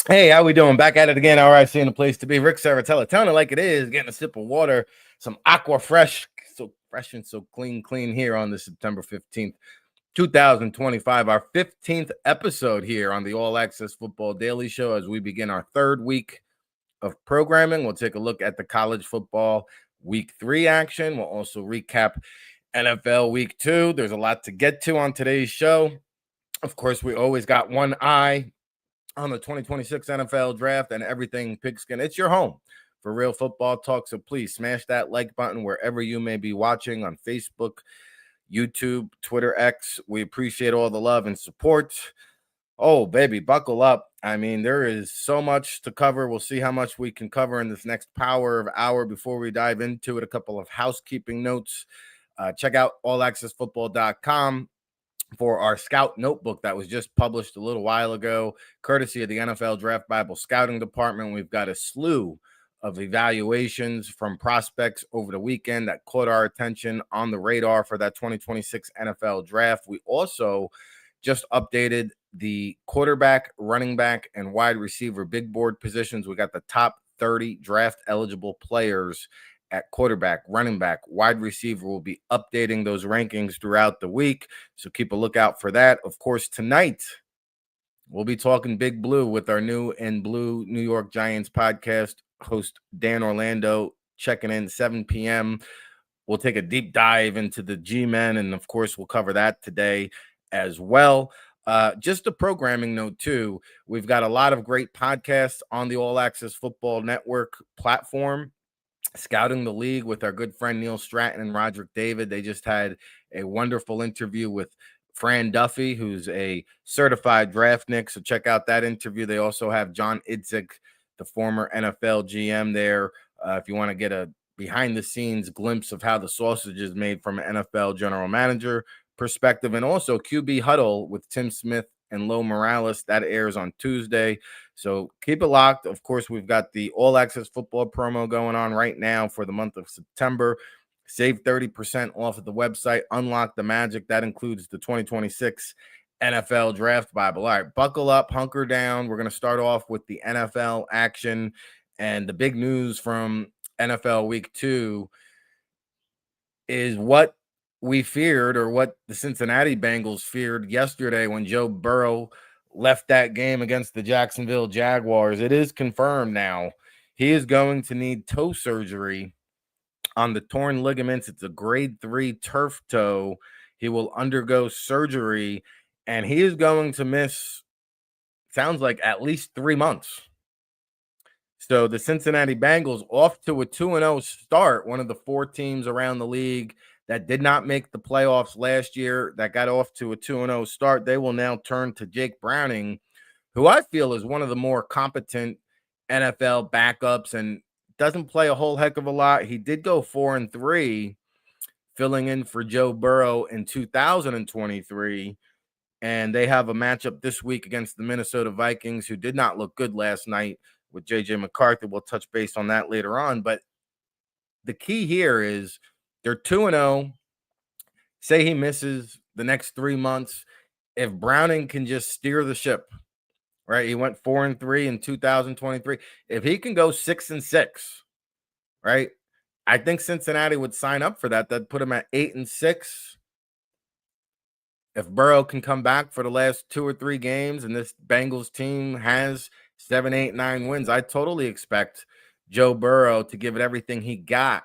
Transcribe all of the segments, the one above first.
Hey, how we doing? Back at it again. All right, seeing the place to be. Ric Serritella, telling it like it is, getting a sip of water, some aqua fresh, so fresh and so clean here on the September 15th, 2025, our 15th episode here on the All Access Football Daily Show. As we begin our third week of programming, we'll take a look at the college football week 3 action. We'll also recap NFL week 2. There's a lot to get to on today's show. Of course, we always got one eye on the 2026 NFL draft and everything pigskin. It's your home for real football talk. So please smash that like button wherever you may be watching on Facebook, YouTube, Twitter, X. We appreciate all the love and support. Oh, baby, buckle up. I mean, there is so much to cover. We'll see how much we can cover in this next hour. Before we dive into it, a couple of housekeeping notes. Check out allaccessfootball.com for our Scout Notebook that was just published a little while ago, courtesy of the NFL Draft Bible Scouting Department. We've got a slew of evaluations from prospects over the weekend that caught our attention on the radar for that 2026 NFL Draft. We also just updated the quarterback, running back, and wide receiver big board positions. We got the top 30 draft-eligible players at quarterback, running back, wide receiver. We'll be updating those rankings throughout the week, so keep a lookout for that. Of course, tonight we'll be talking Big Blue with our new and blue New York Giants podcast host Dan Orlando, checking in 7 p.m. We'll take a deep dive into the G-Men, and of course we'll cover that today as well. Just a programming note too, we've got a lot of great podcasts on the All Access Football Network platform. Scouting the League with our good friend Neil Stratton and Roderick David. They just had a wonderful interview with Fran Duffy, who's a certified draftnik. So check out that interview. They also have John Idzik, the former NFL GM there. If you want to get a behind-the-scenes glimpse of how the sausage is made from an NFL general manager perspective. And also QB Huddle with Tim Smith and Lo Morales. That airs on Tuesday. So keep it locked. Of course, we've got the All Access Football promo going on right now for the month of September. Save 30% off at the website. Unlock the magic. That includes the 2026 NFL Draft Bible. All right, buckle up, hunker down. We're going to start off with the NFL action. And the big news from NFL Week 2 is what we feared, or what the Cincinnati Bengals feared yesterday when Joe Burrow left that game against the Jacksonville Jaguars. It is confirmed now. He is going to need toe surgery on the torn ligaments. It's a grade 3 turf toe. He will undergo surgery, and he is going to miss, sounds like, at least 3 months. So the Cincinnati Bengals off to a 2-0 start, one of the 4 teams around the league that did not make the playoffs last year, that got off to a 2-0 start. They will now turn to Jake Browning, who I feel is one of the more competent NFL backups and doesn't play a whole heck of a lot. He did go 4-3, filling in for Joe Burrow in 2023. And they have a matchup this week against the Minnesota Vikings, who did not look good last night with J.J. McCarthy. We'll touch base on that later on. But the key here is they're 2-0. Say he misses the next 3 months. If Browning can just steer the ship, right? He went 4-3 in 2023. If he can go 6-6, right? I think Cincinnati would sign up for that. That'd put him at 8-6. If Burrow can come back for the last 2 or 3 games and this Bengals team has 7, 8, 9 wins, I totally expect Joe Burrow to give it everything he got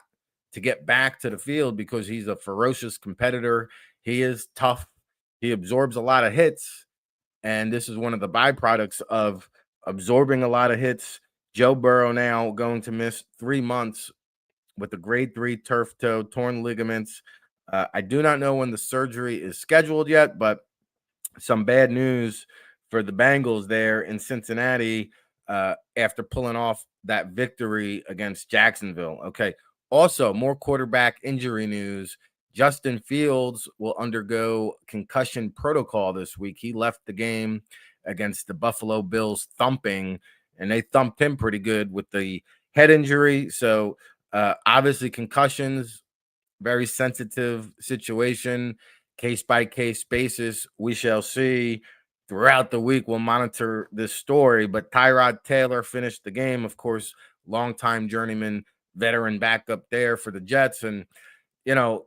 to get back to the field, because he's a ferocious competitor. He is tough. He absorbs a lot of hits, and this is one of the byproducts of absorbing a lot of hits. Joe Burrow now going to miss 3 months with a grade 3 turf toe, torn ligaments. I do not know when the surgery is scheduled yet, but some bad news for the Bengals there in Cincinnati after pulling off that victory against Jacksonville. Okay. Also, more quarterback injury news. Justin Fields will undergo concussion protocol this week. He left the game against the Buffalo Bills thumping, and they thumped him pretty good with the head injury. So, obviously, concussions, very sensitive situation, case by case basis. We shall see throughout the week. We'll monitor this story. But Tyrod Taylor finished the game, of course, longtime journeyman, veteran backup there for the Jets. And, you know,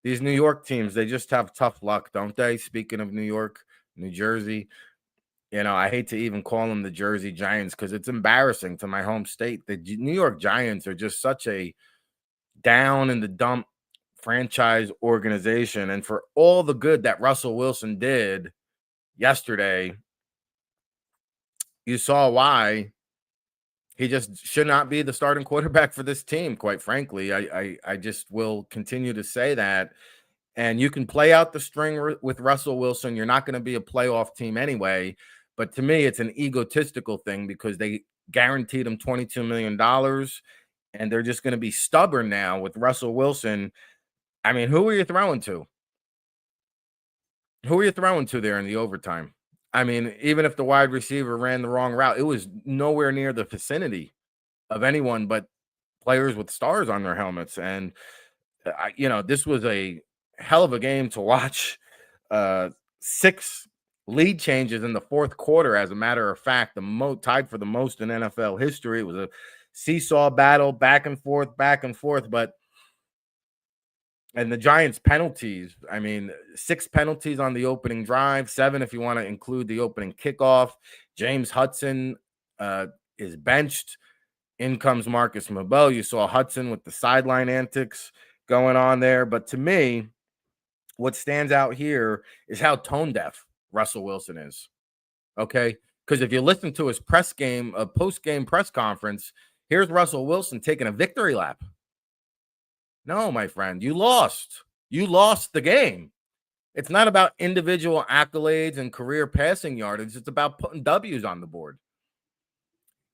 these New York teams, they just have tough luck, don't they? Speaking of New York, New Jersey, I hate to even call them the Jersey Giants because it's embarrassing to my home state. The New York Giants are just such a down in the dump franchise organization. And for all the good that Russell Wilson did yesterday, you saw why he just should not be the starting quarterback for this team, quite frankly. I just will continue to say that. And you can play out the string with Russell Wilson. You're not going to be a playoff team anyway. But to me, it's an egotistical thing because they guaranteed him $22 million. And they're just going to be stubborn now with Russell Wilson. I mean, who are you throwing to? Who are you throwing to there in the overtime? I mean, even if the wide receiver ran the wrong route, it was nowhere near the vicinity of anyone but players with stars on their helmets. And, this was a hell of a game to watch. 6 lead changes in the fourth quarter, as a matter of fact, tied for the most in NFL history. It was a seesaw battle, back and forth, but and the Giants penalties, I mean, 6 penalties on the opening drive, 7 if you want to include the opening kickoff. James Hudson is benched. In comes Marcus Mabel. You saw Hudson with the sideline antics going on there. But to me, what stands out here is how tone deaf Russell Wilson is. Okay? Because if you listen to his post-game press conference, here's Russell Wilson taking a victory lap. No, my friend, you lost. You lost the game. It's not about individual accolades and career passing yardage. It's about putting W's on the board.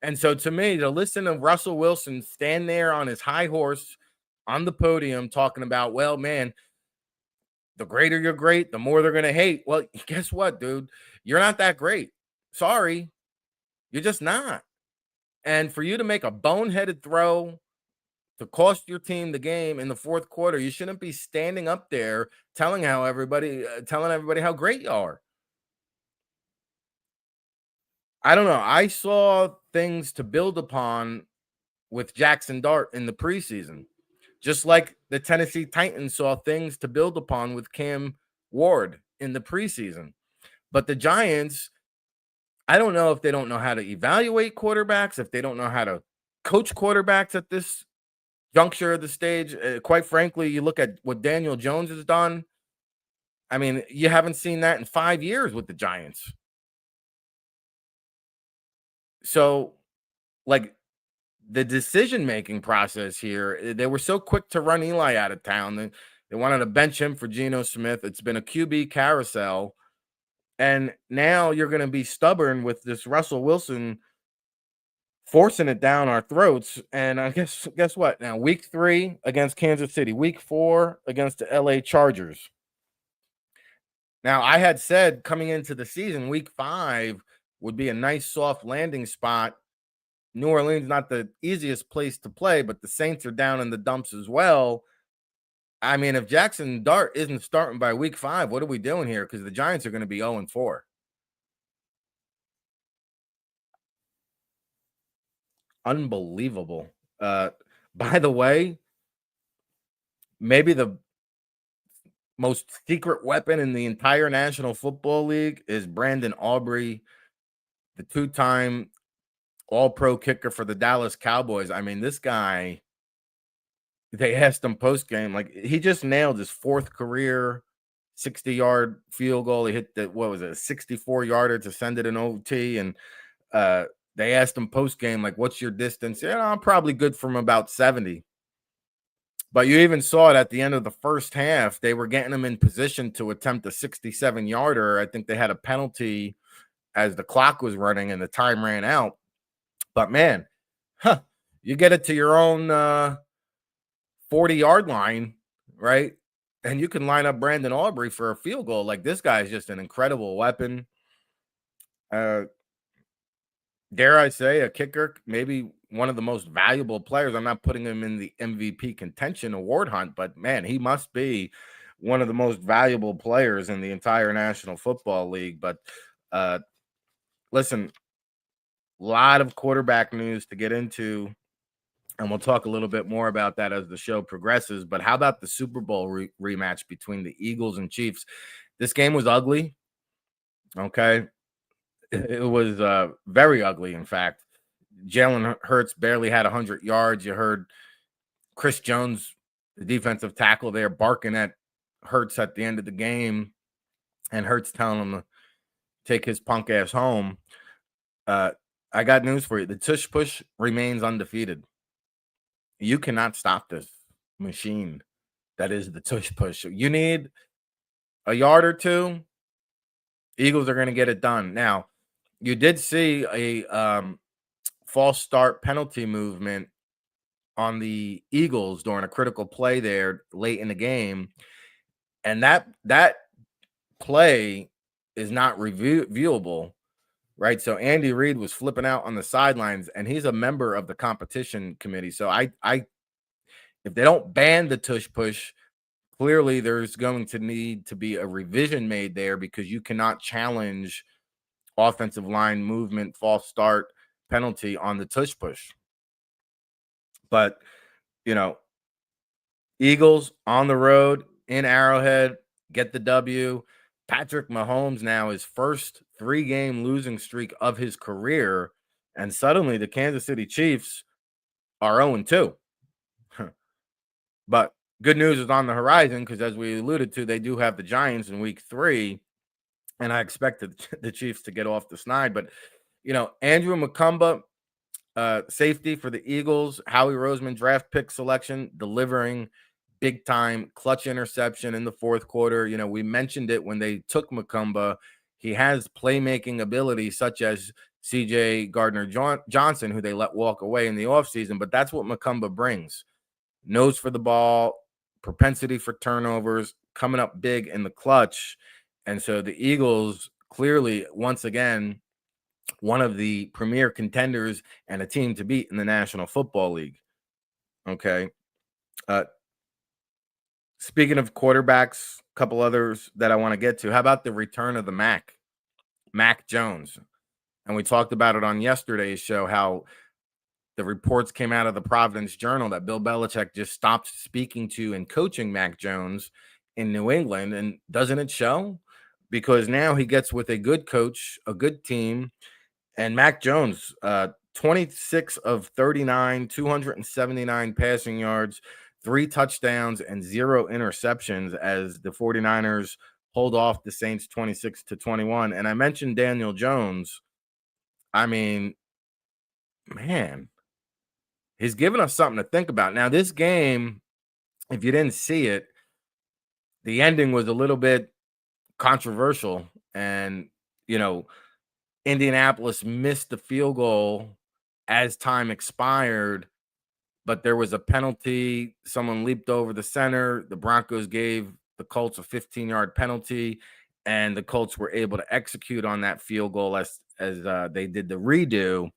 And so to me, to listen to Russell Wilson stand there on his high horse on the podium talking about, well, man, the greater you're great, the more they're going to hate. Well, guess what, dude? You're not that great. Sorry. You're just not. And for you to make a boneheaded throw to cost your team the game in the fourth quarter, you shouldn't be standing up there telling everybody how great you are. I don't know. I saw things to build upon with Jackson Dart in the preseason, just like the Tennessee Titans saw things to build upon with Cam Ward in the preseason. But the Giants, I don't know if they don't know how to evaluate quarterbacks, if they don't know how to coach quarterbacks at this juncture of the stage. Quite frankly, you look at what Daniel Jones has done. I mean, you haven't seen that in 5 years with the Giants. So, like, the decision-making process here, they were so quick to run Eli out of town. They wanted to bench him for Geno Smith. It's been a QB carousel. And now you're going to be stubborn with this Russell Wilson forcing it down our throats. And I guess what? Now, week 3 against Kansas City, week 4 against the LA Chargers. Now, I had said coming into the season, week 5 would be a nice soft landing spot. New Orleans, not the easiest place to play, but the Saints are down in the dumps as well. I mean, if Jackson Dart isn't starting by week 5, what are we doing here? Because the Giants are going to be 0-4. Unbelievable. By the way, maybe the most secret weapon in the entire National Football League is Brandon Aubrey, the 2-time All-Pro kicker for the Dallas Cowboys. I mean, this guy, they asked him post-game, like, he just nailed his 4th career 60-yard field goal. He hit a 64-yarder to send it in OT. And they asked him post-game, like, what's your distance? Yeah, I'm probably good from about 70. But you even saw it at the end of the first half. They were getting them in position to attempt a 67-yarder. I think they had a penalty as the clock was running and the time ran out. But man, you get it to your own 40-yard line, right? And you can line up Brandon Aubrey for a field goal. Like, this guy is just an incredible weapon. Dare I say, a kicker, maybe one of the most valuable players. I'm not putting him in the MVP contention award hunt, but man, he must be one of the most valuable players in the entire National Football League. But listen, a lot of quarterback news to get into, and we'll talk a little bit more about that as the show progresses. But how about the Super Bowl rematch between the Eagles and Chiefs? This game was ugly. Okay. It was very ugly, in fact. Jalen Hurts barely had 100 yards. You heard Chris Jones, the defensive tackle there, barking at Hurts at the end of the game, and Hurts telling him to take his punk ass home. I got news for you. The tush push remains undefeated. You cannot stop this machine that is the tush push. You need a yard or two, Eagles are going to get it done. Now, you did see a false start penalty movement on the Eagles during a critical play there late in the game, and that play is not viewable, right? So Andy Reid was flipping out on the sidelines, and he's a member of the competition committee. So I if they don't ban the tush push, clearly there's going to need to be a revision made there, because you cannot challenge offensive line movement, false start penalty on the tush push. But, Eagles on the road in Arrowhead, get the W. Patrick Mahomes now his first 3-game losing streak of his career, and suddenly the Kansas City Chiefs are 0-2. But good news is on the horizon, because as we alluded to, they do have the Giants in week 3, and I expected the Chiefs to get off the snide. But, Andrew Macumba, safety for the Eagles, Howie Roseman draft pick selection, delivering big time clutch interception in the fourth quarter. We mentioned it when they took Macumba. He has playmaking ability, such as CJ Gardner-Johnson, who they let walk away in the offseason, but that's what Macumba brings. Nose for the ball, propensity for turnovers, coming up big in the clutch. And so the Eagles clearly, once again, one of the premier contenders and a team to beat in the National Football League. Okay. Speaking of quarterbacks, a couple others that I want to get to. How about the return of the Mac Jones? And we talked about it on yesterday's show, how the reports came out of the Providence Journal that Bill Belichick just stopped speaking to and coaching Mac Jones in New England. And doesn't it show? Because now he gets with a good coach, a good team, and Mac Jones, 26 of 39, 279 passing yards, 3 touchdowns, and 0 interceptions as the 49ers hold off the Saints 26-21. And I mentioned Daniel Jones. I mean, man, he's given us something to think about. Now, this game, if you didn't see it, the ending was a little bit controversial. And, Indianapolis missed the field goal as time expired, but there was a penalty. Someone leaped over the center. The Broncos gave the Colts a 15-yard penalty, and the Colts were able to execute on that field goal as they did the redo.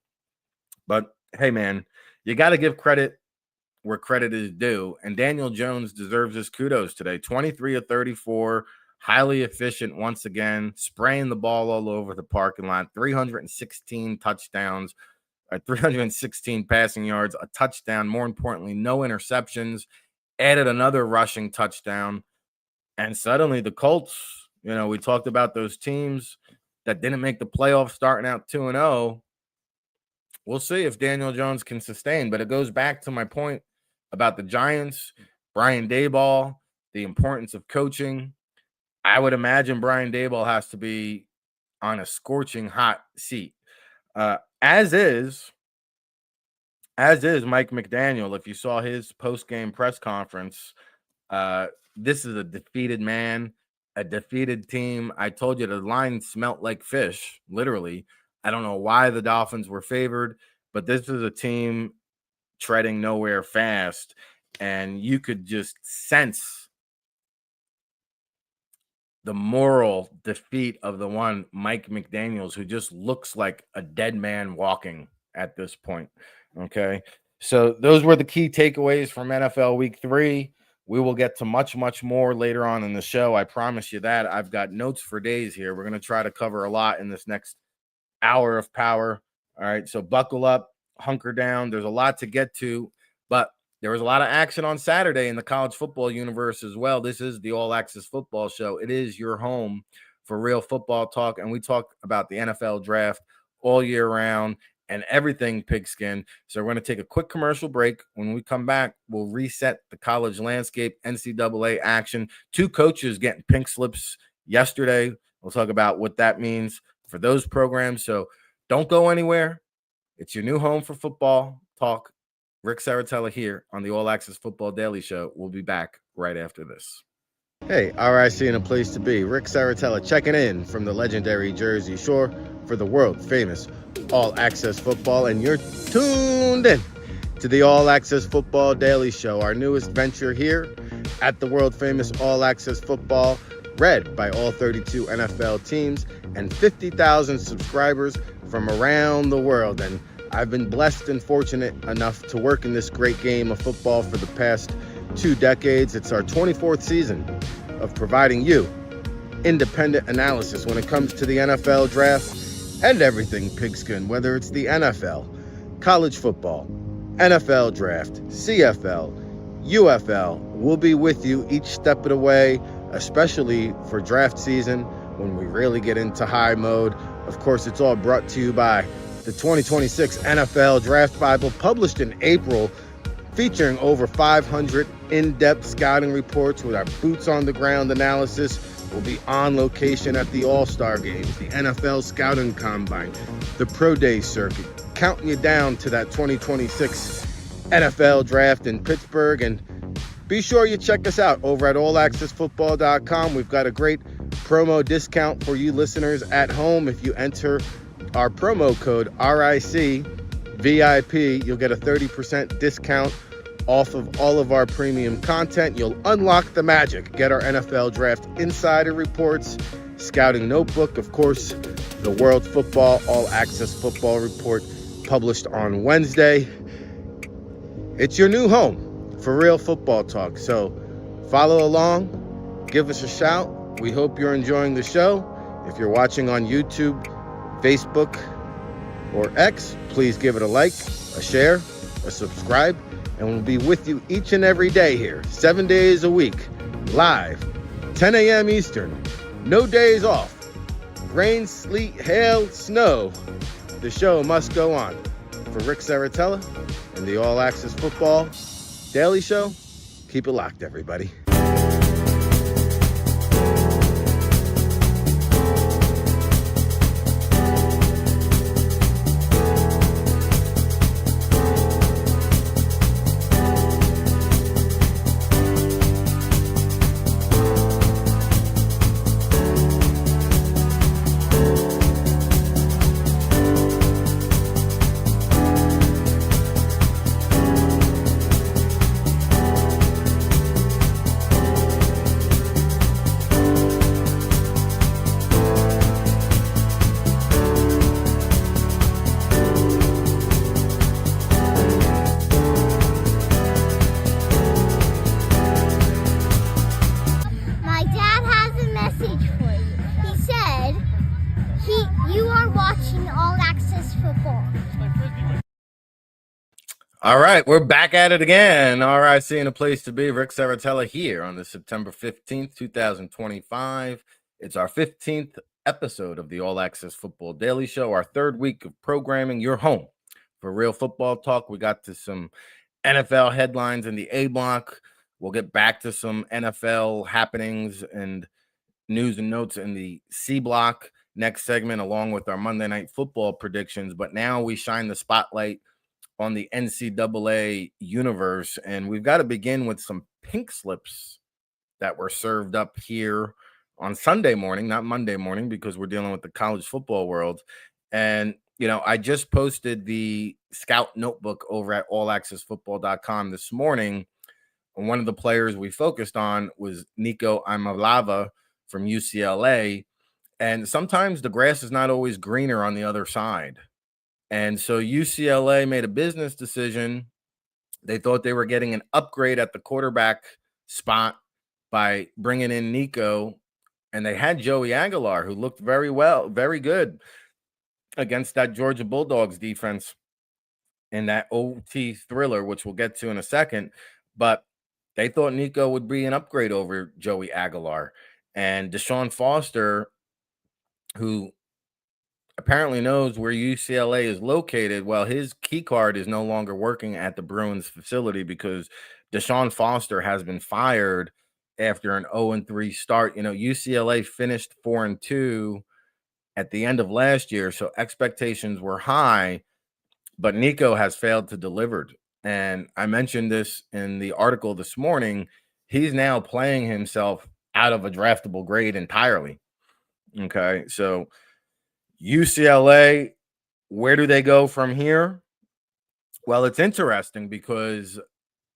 But hey, man, you got to give credit where credit is due, and Daniel Jones deserves his kudos today. 23 of 34, highly efficient once again, spraying the ball all over the parking lot, 316 touchdowns, 316 passing yards, a touchdown, more importantly, no interceptions, added another rushing touchdown. And suddenly the Colts, we talked about those teams that didn't make the playoffs starting out 2-0. We'll see if Daniel Jones can sustain, but it goes back to my point about the Giants, Brian Daboll, the importance of coaching. I would imagine Brian Daboll has to be on a scorching hot seat, as is as is Mike McDaniel. If you saw his post-game press conference, this is a defeated man, a defeated team. I told you the line smelt like fish, literally. I don't know why the Dolphins were favored, but this is a team treading nowhere fast, and you could just sense the moral defeat of the one Mike McDaniels, who just looks like a dead man walking at this point. Okay. So those were the key takeaways from NFL Week 3. We will get to much, much more later on in the show. I promise you that. I've got notes for days here. We're going to try to cover a lot in this next hour of power. All right. So buckle up, hunker down. There's a lot to get to, but there was a lot of action on Saturday in the college football universe as well. This is the All Access Football Show. It is your home for real football talk, and we talk about the NFL draft all year round and everything pigskin. So we're going to take a quick commercial break. When we come back, we'll reset the college landscape, NCAA action. 2 coaches getting pink slips yesterday. We'll talk about what that means for those programs. So don't go anywhere. It's your new home for football talk. Ric Serritella here on the All Access Football Daily Show. We'll be back right after this. Hey, RIC and a place to be. Ric Serritella checking in from the legendary Jersey Shore for the world famous All Access Football, and you're tuned in to the All Access Football Daily Show, our newest venture here at the world famous All Access Football, read by all 32 NFL teams and 50,000 subscribers from around the world. And I've been blessed and fortunate enough to work in this great game of football for the past 2 decades. It's our 24th season of providing you independent analysis when it comes to the NFL draft and everything pigskin, whether it's the NFL, college football, NFL draft, CFL, UFL. We'll be with you each step of the way, especially for draft season when we really get into high mode. Of course, it's all brought to you by the 2026 NFL Draft Bible, published in April, featuring over 500 in-depth scouting reports with our boots-on-the-ground analysis. We'll be on location at the All-Star Games, the NFL Scouting Combine, the Pro Day circuit, counting you down to that 2026 NFL Draft in Pittsburgh. And be sure you check us out over at allaccessfootball.com. We've got a great promo discount for you listeners at home. If you enter our promo code RIC VIP, you'll get a 30% discount off of all of our premium content. You'll unlock the magic. Get our NFL Draft Insider Reports, Scouting Notebook, of course, the World Football All Access Football Report published on Wednesday. It's your new home for real football talk. So follow along, give us a shout. We hope you're enjoying the show. If you're watching on YouTube, Facebook, or X, please give it a like, a share, a subscribe, and we'll be with you each and every day here, 7 days a week, live, 10 a.m. Eastern, no days off, rain, sleet, hail, snow. The show must go on. For Ric Serritella and the All Access Football Daily Show, keep it locked, everybody. All right, we're back at it again. RIC and a place to be. Ric Serritella here on the September 15th, 2025. It's our 15th episode of the All Access Football Daily Show, our 3rd week of programming. Your home for real football talk. We got to some NFL headlines in the A block. We'll get back to some NFL happenings and news and notes in the C block next segment, along with our Monday Night Football predictions. But now we shine the spotlight on the NCAA universe. And we've got to begin with some pink slips that were served up here on Sunday morning, not Monday morning, because we're dealing with the college football world. And, I just posted the scout notebook over at allaccessfootball.com this morning. And one of the players we focused on was Nico Iamaleava from UCLA. And sometimes the grass is not always greener on the other side. And so UCLA made a business decision. They thought they were getting an upgrade at the quarterback spot by bringing in Nico, and they had Joey Aguilar, who looked very good against that Georgia Bulldogs defense in that OT thriller, which we'll get to in a second. But they thought Nico would be an upgrade over Joey Aguilar. And Deshaun Foster, who apparently knows where UCLA is located, well, his key card is no longer working at the Bruins facility because Deshaun Foster has been fired after an 0-3 start. UCLA finished 4-2 at the end of last year, so expectations were high, but Nico has failed to deliver. And I mentioned this in the article this morning. He's now playing himself out of a draftable grade entirely. Okay, so UCLA, where do they go from here? Well, it's interesting because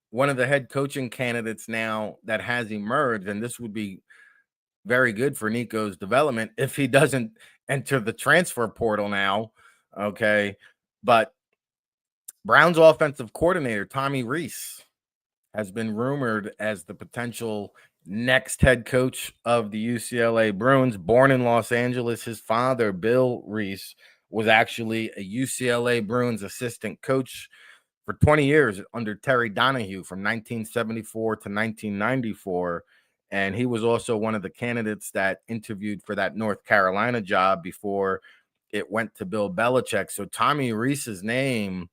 one of the head coaching candidates now that has emerged, and this would be very good for Nico's development if he doesn't enter the transfer portal now. Okay. But Brown's offensive coordinator, Tommy Rees, has been rumored as the potential next head coach of the UCLA Bruins. Born in Los Angeles, his father, Bill Rees, was actually a UCLA Bruins assistant coach for 20 years under Terry Donahue from 1974 to 1994. And he was also one of the candidates that interviewed for that North Carolina job before it went to Bill Belichick. So Tommy Rees's name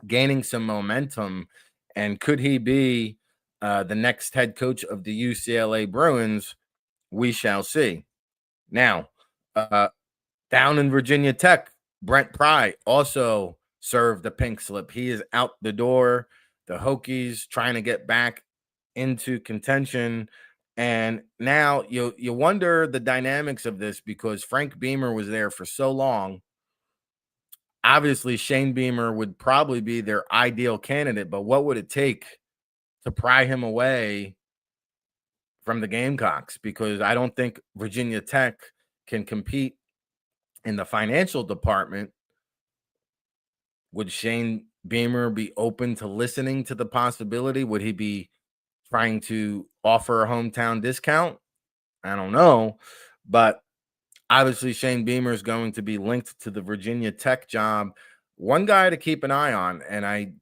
gaining some momentum. And could he be the next head coach of the UCLA Bruins? We shall see. Now, down in Virginia Tech, Brent Pry also served the pink slip. He is out the door. The Hokies trying to get back into contention. And now you wonder the dynamics of this because Frank Beamer was there for so long. Obviously, Shane Beamer would probably be their ideal candidate, but what would it take to pry him away from the Gamecocks? Because I don't think Virginia Tech can compete in the financial department. Would Shane Beamer be open to listening to the possibility? Would he be trying to offer a hometown discount? I don't know. But obviously, Shane Beamer is going to be linked to the Virginia Tech job. One guy to keep an eye on, and I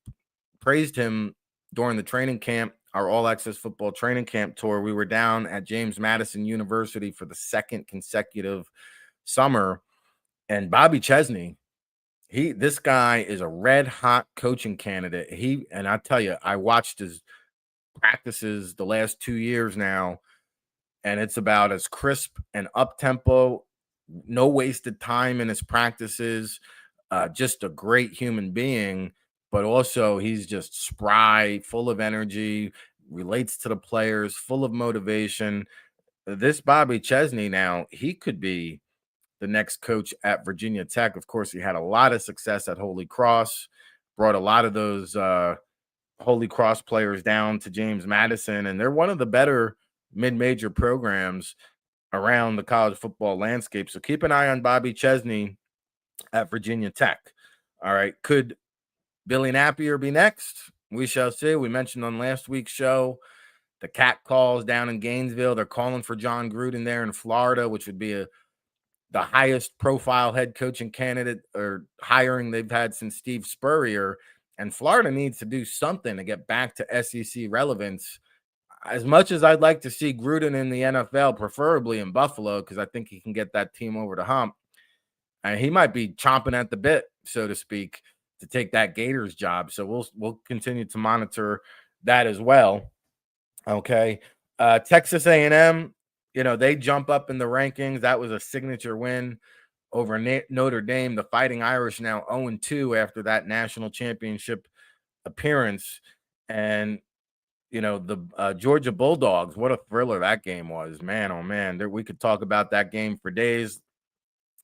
praised him during the training camp, our All Access Football training camp tour. We were down at James Madison University for the second consecutive summer. And Bobby Chesney, this guy is a red hot coaching candidate. And I tell you, I watched his practices the last 2 years now, and it's about as crisp and up tempo, no wasted time in his practices. Just a great human being, but also he's just spry, full of energy, relates to the players, full of motivation. This Bobby Chesney now, he could be the next coach at Virginia Tech. Of course, he had a lot of success at Holy Cross, brought a lot of those Holy Cross players down to James Madison, and they're one of the better mid-major programs around the college football landscape. So keep an eye on Bobby Chesney at Virginia Tech. All right. Could Billy Napier be next? We shall see. We mentioned on last week's show the cat calls down in Gainesville. They're calling for John Gruden there in Florida, which would be the highest profile head coaching candidate or hiring they've had since Steve Spurrier. And Florida needs to do something to get back to SEC relevance. As much as I'd like to see Gruden in the NFL, preferably in Buffalo, because I think he can get that team over the hump, and he might be chomping at the bit, so to speak, to take that Gators job. So we'll continue to monitor that as well. Okay. Texas A&M, they jump up in the rankings. That was a signature win over Notre Dame. The Fighting Irish now 0-2 after that national championship appearance. And the Georgia Bulldogs, what a thriller that game was. Man, oh man, we could talk about that game for days.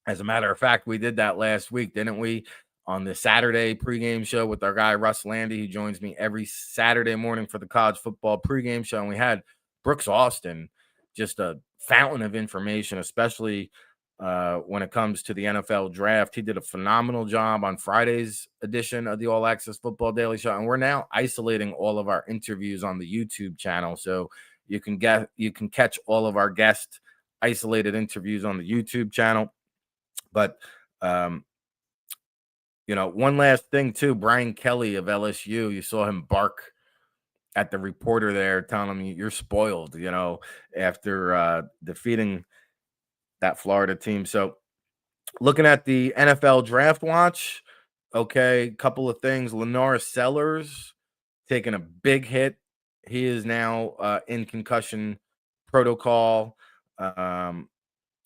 As a matter of fact, we did that last week, didn't we? On the Saturday pregame show with our guy, Russ Landy, who joins me every Saturday morning for the college football pregame show. And we had Brooks Austin, just a fountain of information, especially when it comes to the NFL draft. He did a phenomenal job on Friday's edition of the All Access Football Daily Show. And we're now isolating all of our interviews on the YouTube channel. So you can catch all of our guest isolated interviews on the YouTube channel. But, one last thing, too. Brian Kelly of LSU, you saw him bark at the reporter there, telling him you're spoiled, after defeating that Florida team. So looking at the NFL Draft Watch, okay, couple of things. Lenore Sellers taking a big hit. He is now in concussion protocol.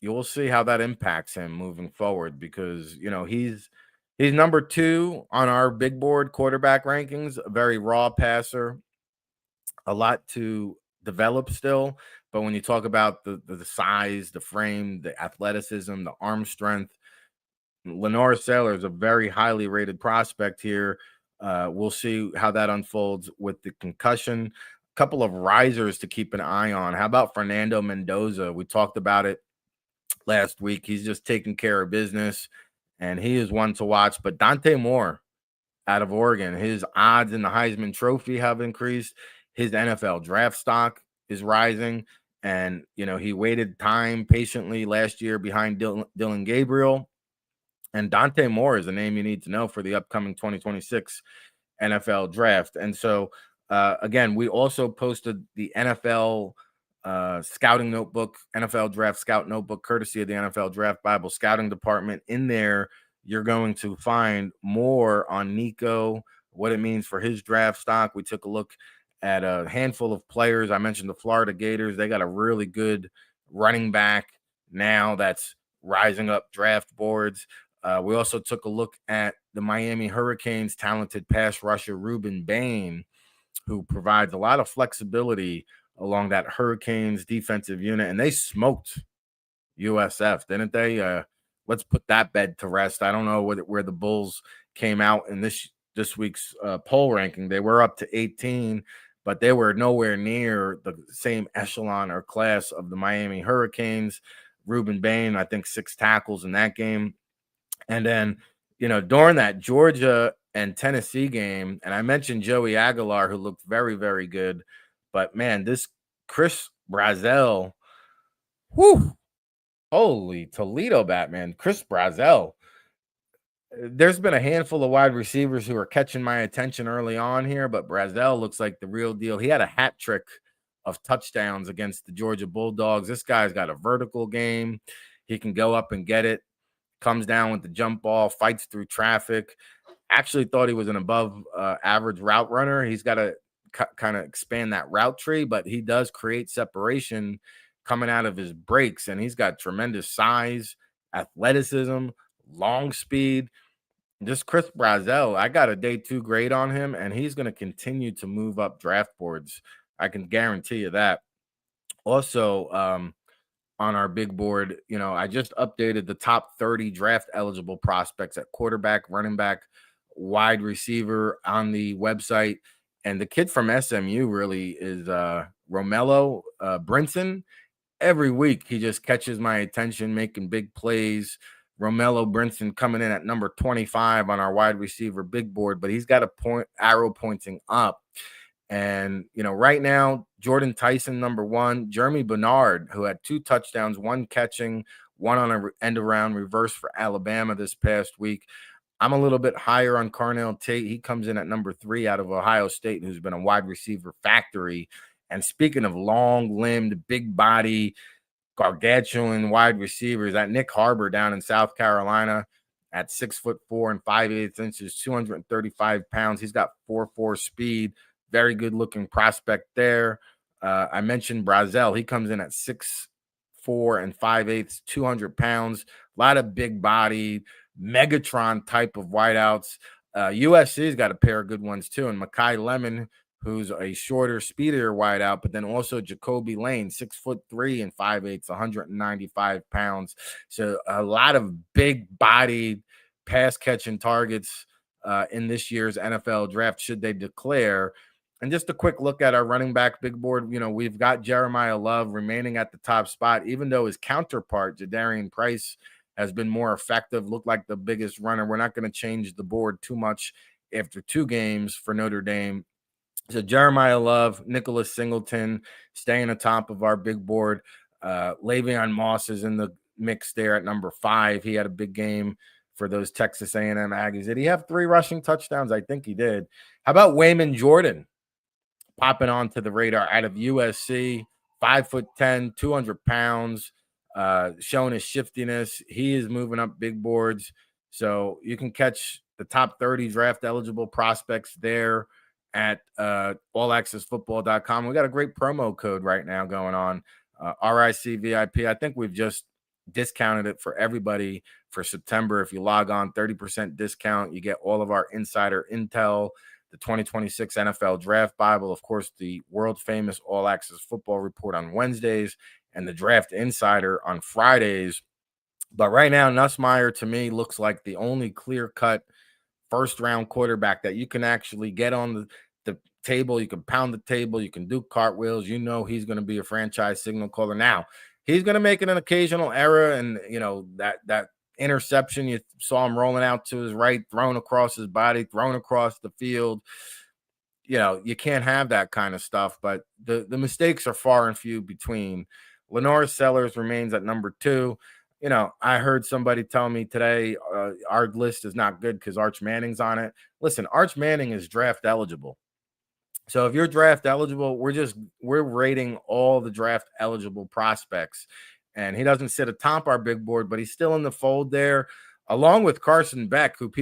You'll see how that impacts him moving forward because, he's number 2 on our big board quarterback rankings, a very raw passer, a lot to develop still. But when you talk about the size, the frame, the athleticism, the arm strength, Lenore Sellers is a very highly rated prospect here. We'll see how that unfolds with the concussion. A couple of risers to keep an eye on. How about Fernando Mendoza? We talked about it last week. He's just taking care of business, and he is one to watch. But Dante Moore out of Oregon, his odds in the Heisman Trophy have increased. His NFL draft stock is rising, and he waited time patiently last year behind Dylan Gabriel. And Dante Moore is a name you need to know for the upcoming 2026 NFL draft. And so, again, we also posted the NFL scouting notebook, NFL draft scout notebook, courtesy of the NFL Draft Bible scouting department. In there, you're going to find more on Nico, what it means for his draft stock. We took a look at a handful of players. I mentioned the Florida Gators. They got a really good running back now that's rising up draft boards. We also took a look at the Miami Hurricanes' talented pass rusher, Ruben Bain, who provides a lot of flexibility along that Hurricanes defensive unit. And they smoked USF, didn't they? Let's put that bed to rest. I don't know where the Bulls came out in this week's poll ranking. They were up to 18, but they were nowhere near the same echelon or class of the Miami Hurricanes. Ruben Bain, I think 6 tackles in that game. And then, during that Georgia and Tennessee game, and I mentioned Joey Aguilar, who looked very, very good. But, man, this Chris Brazzell, holy Toledo Batman, Chris Brazzell. There's been a handful of wide receivers who are catching my attention early on here, but Brazzell looks like the real deal. He had a hat trick of touchdowns against the Georgia Bulldogs. This guy's got a vertical game. He can go up and get it. Comes down with the jump ball, fights through traffic. Actually thought he was an above average route runner. He's got to kind of expand that route tree, but he does create separation coming out of his breaks, and he's got tremendous size, athleticism, long speed. Just Chris Brazzell, I got a day 2 grade on him, and he's going to continue to move up draft boards. I can guarantee you that. Also, on our big board, I just updated the top 30 draft eligible prospects at quarterback, running back, wide receiver on the website. And the kid from SMU really is Romello Brinson. Every week he just catches my attention, making big plays. Romello Brinson coming in at number 25 on our wide receiver big board, but he's got a arrow pointing up. And, right now, Jordan Tyson, number 1, Jeremy Bernard, who had 2 touchdowns, 1 catching, 1 on an end-around reverse for Alabama this past week. I'm a little bit higher on Carnell Tate. He comes in at number 3 out of Ohio State, who's been a wide receiver factory. And speaking of long-limbed, big body, gargantuan wide receivers, that Nick Harbor down in South Carolina at 6'4" and 5/8 inches, 235 pounds. He's got 4.4 speed. Very good looking prospect there. I mentioned Brazzell. He comes in at 6'5", 6'4" and 5/8, 200 pounds. A lot of big body, Megatron type of wideouts. USC's got a pair of good ones too. And Mekhi Lemon, who's a shorter, speedier wideout, but then also Jacoby Lane, 6'3" and 5/8, 195 pounds. So a lot of big bodied pass catching targets in this year's NFL draft, should they declare. And just a quick look at our running back big board. We've got Jeremiah Love remaining at the top spot, even though his counterpart, Jadarian Price, has been more effective, looked like the biggest runner. We're not going to change the board too much after 2 games for Notre Dame. So Jeremiah Love, Nicholas Singleton staying atop of our big board. Le'Veon Moss is in the mix there at number 5. He had a big game for those Texas A&M Aggies. Did he have 3 rushing touchdowns? I think he did. How about Wayman Jordan popping onto the radar out of USC? 5'10", 200 pounds, showing his shiftiness. He is moving up big boards. So you can catch the top 30 draft eligible prospects there at allaccessfootball.com. We got a great promo code right now going on, RICVIP. I think we've just discounted it for everybody for September. If you log on, 30% discount. You get all of our insider intel, the 2026 NFL Draft Bible, of course, the world famous All Access Football Report on Wednesdays, and the Draft Insider on Fridays. But right now, Nussmeier to me looks like the only clear-cut first-round quarterback that you can actually get on the table. You can pound the table. You can do cartwheels. He's going to be a franchise signal caller. Now, he's going to make an occasional error, and, that interception, you saw him rolling out to his right, thrown across his body, thrown across the field. You can't have that kind of stuff, but the mistakes are far and few between. Lenore Sellers remains at number 2. I heard somebody tell me today our list is not good because Arch Manning's on it. Listen, Arch Manning is draft eligible. So if you're draft eligible, we're rating all the draft eligible prospects. And he doesn't sit atop our big board, but he's still in the fold there, along with Carson Beck, who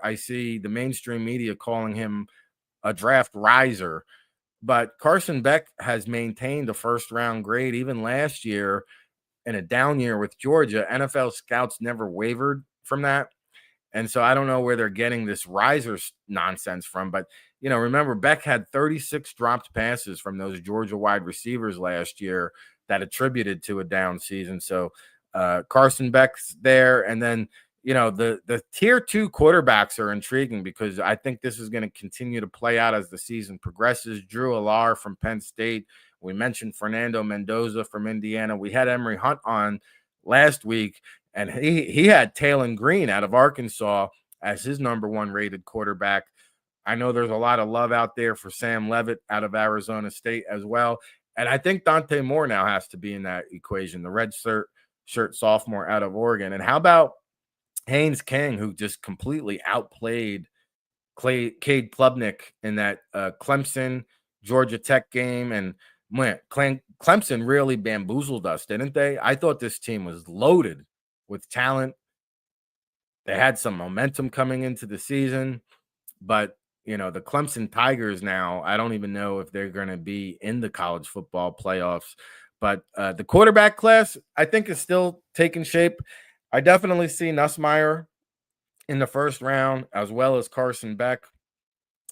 I see the mainstream media calling him a draft riser. But Carson Beck has maintained a first-round grade even last year in a down year with Georgia. NFL scouts never wavered from that. And so I don't know where they're getting this riser nonsense from. But, remember, Beck had 36 dropped passes from those Georgia wide receivers last year that attributed to a down season. So Carson Beck's there. And then, the tier 2 quarterbacks are intriguing because I think this is going to continue to play out as the season progresses. Drew Allar from Penn State. We mentioned Fernando Mendoza from Indiana. We had Emory Hunt on last week, and he had Taylon Green out of Arkansas as his number 1 rated quarterback. I know there's a lot of love out there for Sam Leavitt out of Arizona State as well. And I think Dante Moore now has to be in that equation, the red shirt sophomore out of Oregon. And how about Haynes King, who just completely outplayed Cade Klubnik in that Clemson Georgia Tech game? And Clemson really bamboozled us, didn't they? I thought this team was loaded with talent. They had some momentum coming into the season, but the Clemson Tigers now, I don't even know if they're going to be in the college football playoffs. But the quarterback class, I think, is still taking shape. I definitely see Nussmeier in the first round, as well as Carson Beck.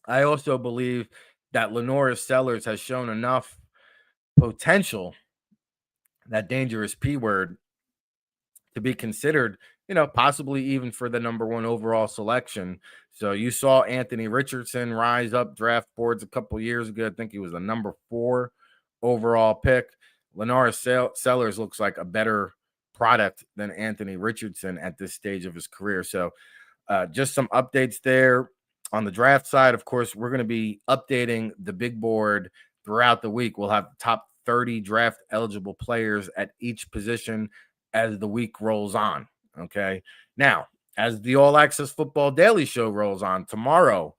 I also believe that Lenore Sellers has shown enough potential, that dangerous P word, to be considered, possibly even for the number 1 overall selection. So you saw Anthony Richardson rise up draft boards a couple years ago. I think he was the number 4 overall pick. Lenore Sellers looks like a better product than Anthony Richardson at this stage of his career. So just some updates there. On the draft side, of course, we're going to be updating the big board throughout the week. We'll have the top 30 draft eligible players at each position as the week rolls on. Okay. Now, as the All Access Football Daily Show rolls on tomorrow,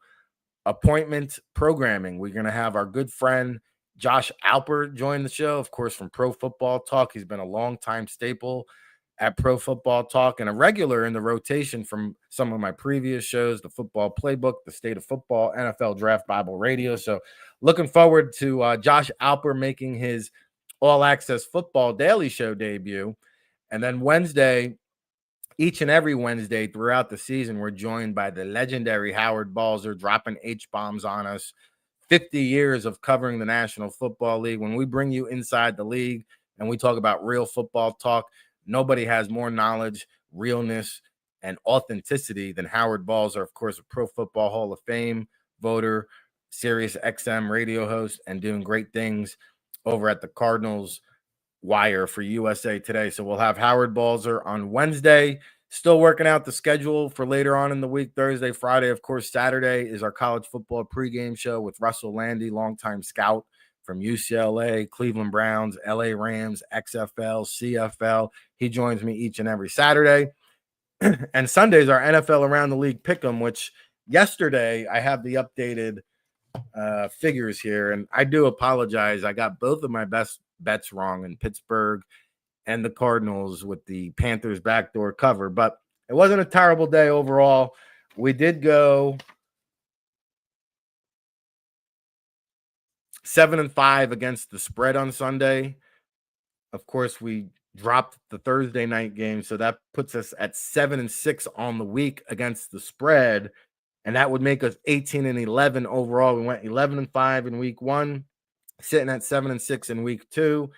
appointment programming. We're going to have our good friend Josh Alper join the show, of course, from Pro Football Talk. He's been a longtime staple at Pro Football Talk and a regular in the rotation from some of my previous shows, the Football Playbook, the State of Football, NFL Draft Bible Radio. So looking forward to Josh Alper making his All Access Football Daily Show debut. And then Wednesday, each and every Wednesday throughout the season, we're joined by the legendary Howard Balzer dropping H-bombs on us. 50 years of covering the National Football League. When we bring you inside the league and we talk about real football talk, nobody has more knowledge, realness, and authenticity than Howard Balzer, of course, a Pro Football Hall of Fame voter, Sirius XM radio host, and doing great things over at the Cardinals Wire for USA Today. So we'll have Howard Balzer on Wednesday. Still working out the schedule for later on in the week, Thursday, Friday. Of course, Saturday is our college football pregame show with Russell Landy, longtime scout from UCLA, Cleveland Browns, LA Rams, XFL, CFL. He joins me each and every Saturday. And Sundays are NFL Around the League Pick'em, which yesterday I have the updated figures here. And I do apologize. I got both of my best bets wrong in Pittsburgh and the Cardinals with the Panthers backdoor cover, but it wasn't a terrible day overall. We did go 7-5 against the spread on Sunday. Of course, we dropped the Thursday night game, so that puts us at 7-6 on the week against the spread, and that would make us 18-11 overall. We went 11-5 in week 1, sitting at 7-6 in week 2.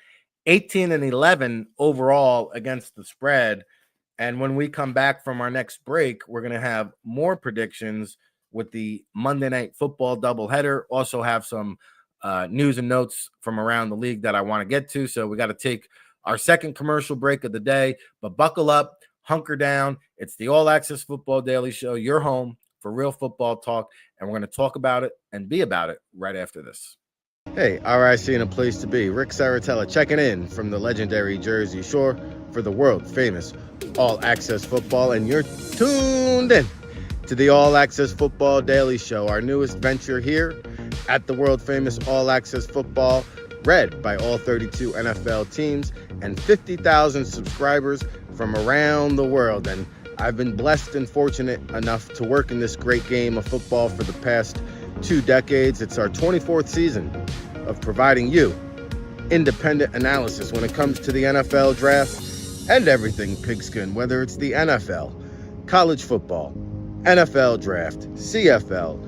18-11 overall against the spread. And when we come back from our next break, we're going to have more predictions with the Monday Night Football doubleheader. Also have some news and notes from around the league that I want to get to. So we got to take our second commercial break of the day. But buckle up, hunker down. It's the All Access Football Daily Show, your home for real football talk. And we're going to talk about it and be about it right after this. Hey, RIC in a place to be. Ric Serritella checking in from the legendary Jersey Shore for the world-famous All Access Football, and you're tuned in to the All Access Football Daily Show, our newest venture here at the world-famous All Access Football, read by all 32 NFL teams and 50,000 subscribers from around the world. And I've been blessed and fortunate enough to work in this great game of football for the past 2 decades. It's our 24th season of providing you independent analysis when it comes to the NFL draft and everything pigskin, whether it's the NFL, college football, NFL draft, CFL,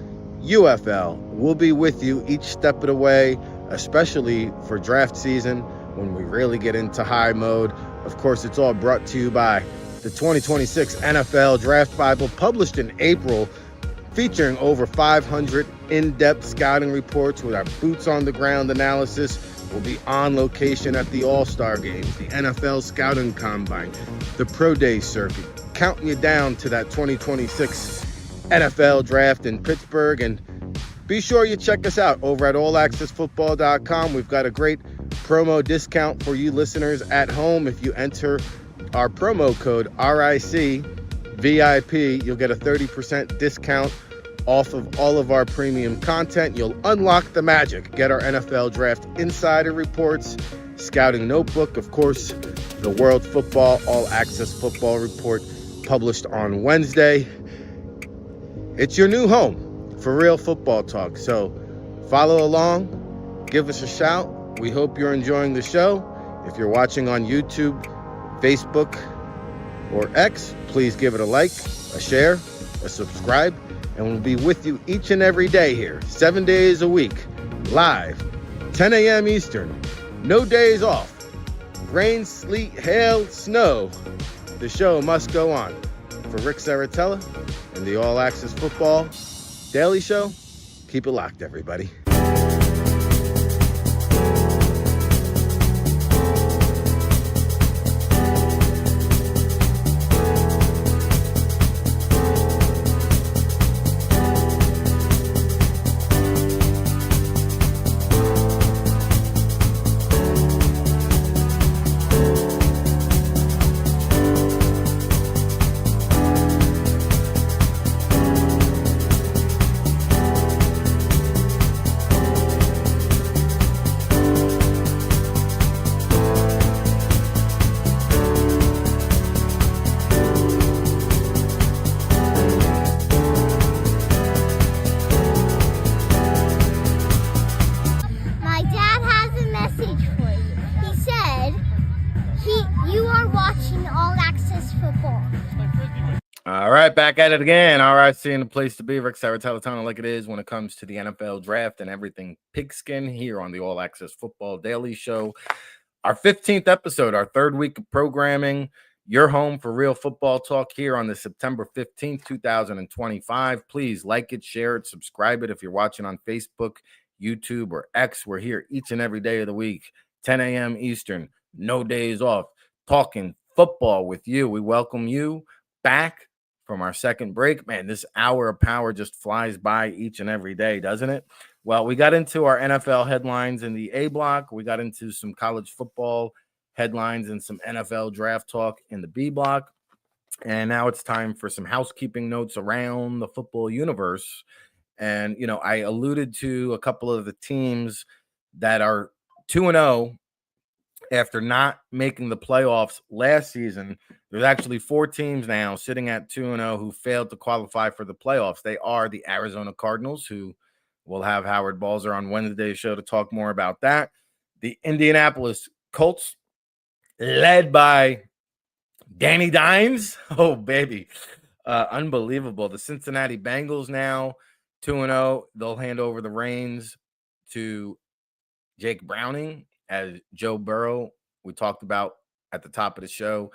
UFL. We'll be with you each step of the way, especially for draft season when we really get into high mode. Of course, it's all brought to you by the 2026 NFL Draft Bible, published in April, featuring over 500 in-depth scouting reports with our boots-on-the-ground analysis. We'll be on location at the All-Star Games, the NFL Scouting Combine, the Pro Day circuit, counting you down to that 2026 NFL Draft in Pittsburgh. And be sure you check us out over at allaccessfootball.com. We've got a great promo discount for you listeners at home. If you enter our promo code RIC VIP, you'll get a 30% discount off of all of our premium content. You'll unlock the magic. Get our NFL Draft Insider Reports, Scouting Notebook, of course, the World Football All Access Football Report published on Wednesday. It's your new home for real football talk. So follow along, give us a shout. We hope you're enjoying the show. If you're watching on YouTube, Facebook, or X, please give it a like, a share, a subscribe, and we'll be with you each and every day here, 7 days a week, live, 10 a.m. Eastern, no days off, rain, sleet, hail, snow. The show must go on. For Ric Serritella and the All Access Football Daily Show, keep it locked, everybody. football. All right, back at it again. All right, seeing the place to be. Ric Serritella, telling it like it is when it comes to the NFL draft and everything pigskin here on the All Access Football Daily Show. Our 15th episode, our third week of programming. Your home for real football talk here on the September 15th, 2025. Please like it, share it, subscribe it if you're watching on Facebook, YouTube, or X. We're here each and every day of the week, 10 a.m. Eastern, no days off, talking football with you. We welcome you back from our second break. Man, this hour of power just flies by each and every day, doesn't it? Well, we got into our NFL headlines in the A block. We got into some college football headlines and some NFL draft talk in the B block. And now it's time for some housekeeping notes around the football universe. And, you know, I alluded to a couple of the teams that are 2-0 after not making the playoffs last season. There's actually 4 teams now sitting at 2-0 who failed to qualify for the playoffs. They are the Arizona Cardinals, who will have Howard Balzer on Wednesday's show to talk more about that. The Indianapolis Colts, led by Danny Dimes. Oh, baby. Unbelievable. The Cincinnati Bengals now 2-0. They'll hand over the reins to Jake Browning, as Joe Burrow, we talked about at the top of the show,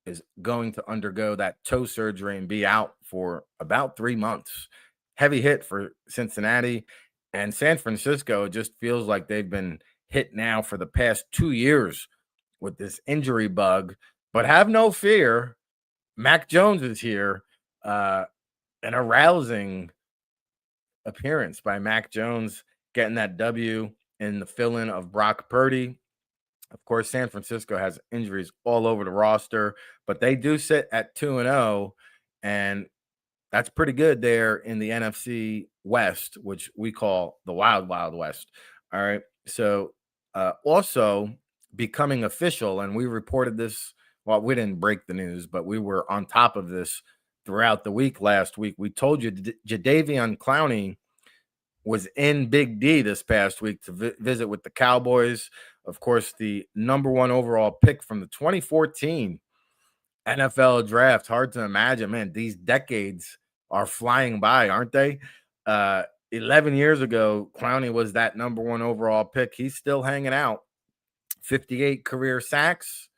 is going to undergo that toe surgery and be out for about 3 months. Heavy hit for Cincinnati. And San Francisco, it just feels like they've been hit now for the past 2 years with this injury bug. But have no fear, Mac Jones is here. An arousing appearance by Mac Jones, getting that W in the fill-in of Brock Purdy. Of course, San Francisco has injuries all over the roster, but they do sit at 2-0, and that's pretty good there in the NFC West, which we call the Wild, Wild West. All right. So also becoming official, and we reported this. Well, we didn't break the news, but we were on top of this throughout the week last week. We told you Jadeveon Clowney was in Big D this past week to visit with the Cowboys. Of course, the number 1 overall pick from the 2014 NFL draft. Hard to imagine, man. These decades are flying by, aren't they? 11 years ago, Clowney was that number 1 overall pick. He's still hanging out. 58 career sacks.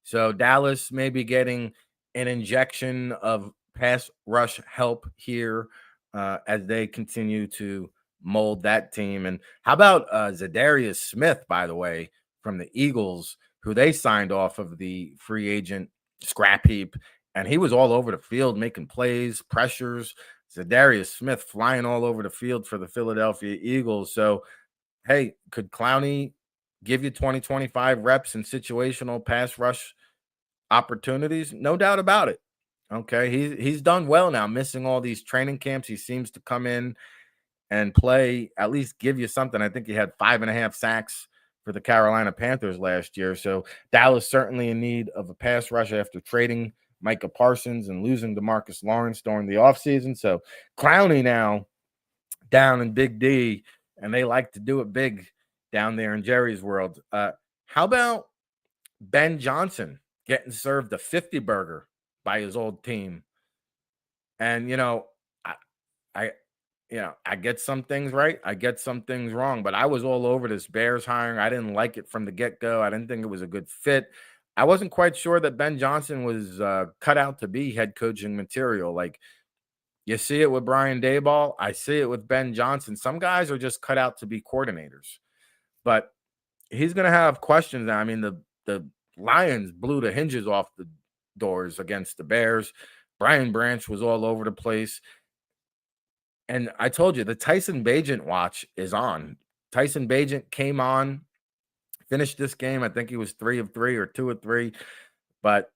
So Dallas may be getting an injection of pass rush help here as they continue to mold that team. And how about Zadarius Smith, by the way, from the Eagles, who they signed off of the free agent scrap heap, and he was all over the field making plays, pressures. Zadarius Smith flying all over the field for the Philadelphia Eagles. So, hey, could Clowney give you 20-25 reps in situational pass rush opportunities? No doubt about it. Okay, he's done well now, missing all these training camps. He seems to come in and play, at least give you something. I think he had 5.5 sacks for the Carolina Panthers last year. So Dallas certainly in need of a pass rush after trading Micah Parsons and losing DeMarcus Lawrence during the offseason. So Clowney now down in Big D, and they like to do it big down there in Jerry's world. How about Ben Johnson getting served a 50 burger by his old team? And, you know, I get some things right. I get some things wrong, but I was all over this Bears hiring. I didn't like it from the get-go. I didn't think it was a good fit. I wasn't quite sure that Ben Johnson was cut out to be head coaching material. Like, you see it with Brian Daboll. I see it with Ben Johnson. Some guys are just cut out to be coordinators, but he's going to have questions now. I mean, the Lions blew the hinges off the doors against the Bears. Brian Branch was all over the place. And I told you, the Tyson Bagent watch is on. Tyson Bagent came on, finished this game. I think he was 3 of 3 or 2 of 3. But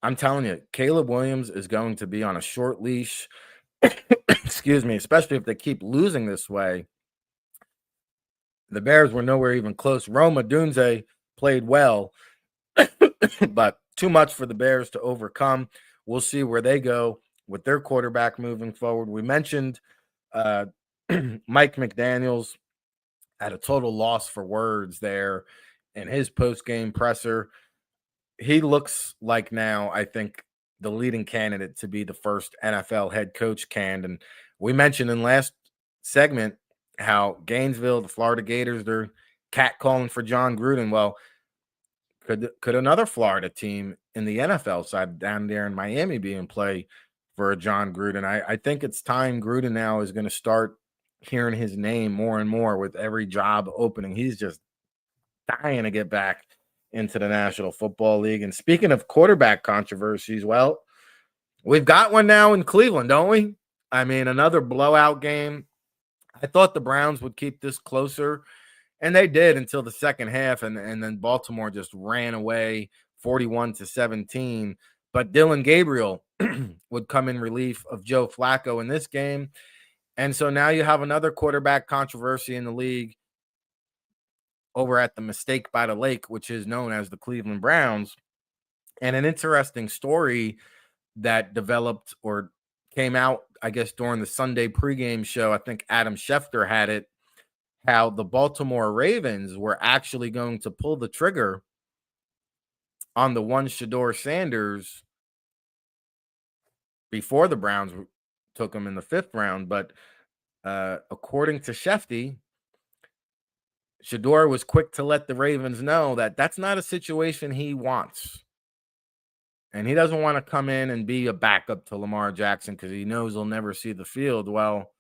I'm telling you, Caleb Williams is going to be on a short leash. Excuse me, especially if they keep losing this way. The Bears were nowhere even close. Rome Odunze played well, but too much for the Bears to overcome. We'll see where they go with their quarterback moving forward. We mentioned Mike McDaniels at a total loss for words there in his post-game presser. He looks like now, I think, the leading candidate to be the first NFL head coach canned. And we mentioned in last segment how Gainesville, the Florida Gators, they're catcalling for John Gruden. Well, could another Florida team in the NFL side down there in Miami be in play for a John Gruden? I think it's time Gruden now is going to start hearing his name more and more with every job opening. He's just dying to get back into the National Football League. And speaking of quarterback controversies, well, we've got one now in Cleveland, don't we? I mean, another blowout game. I thought the Browns would keep this closer, and they did until the second half, and then Baltimore just ran away 41-17. But Dylan Gabriel would come in relief of Joe Flacco in this game. And so now you have another quarterback controversy in the league over at the Mistake by the Lake, which is known as the Cleveland Browns. And an interesting story that developed or came out, I guess, during the Sunday pregame show. I think Adam Schefter had it, how the Baltimore Ravens were actually going to pull the trigger on the one Shedeur Sanders before the Browns took him in the 5th round. But according to Shefty, Shedeur was quick to let the Ravens know that that's not a situation he wants. And he doesn't want to come in and be a backup to Lamar Jackson because he knows he'll never see the field. Well,